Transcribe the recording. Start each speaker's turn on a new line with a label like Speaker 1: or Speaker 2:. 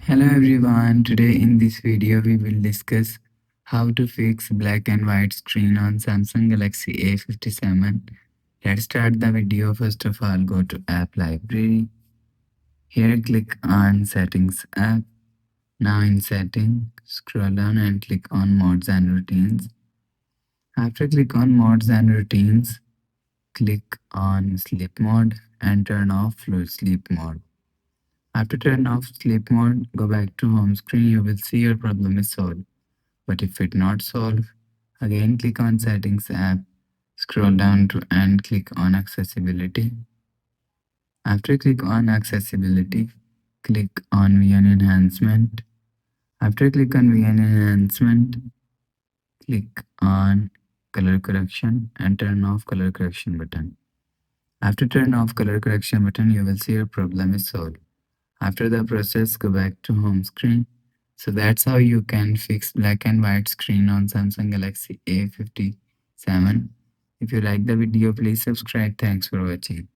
Speaker 1: Hello everyone, today in this video we will discuss how to fix black and white screen on Samsung Galaxy A57. Let's start the video. First of all, go to app library. Here click on settings app. Now in setting, scroll down and click on modes and routines. After click on modes and routines, click on sleep mode and turn off flow sleep mode. After turn off sleep mode, go back to home screen. You will see your problem is solved. But if it not solved, again click on settings app, scroll down to and click on accessibility. After click on accessibility, click on VN enhancement. After click on VN enhancement, click on color correction and turn off color correction button. After turn off color correction button, you will see your problem is solved. After the process, go back to home screen. So that's how you can fix black and white screen on Samsung Galaxy A57. If you like the video, please subscribe. Thanks for watching.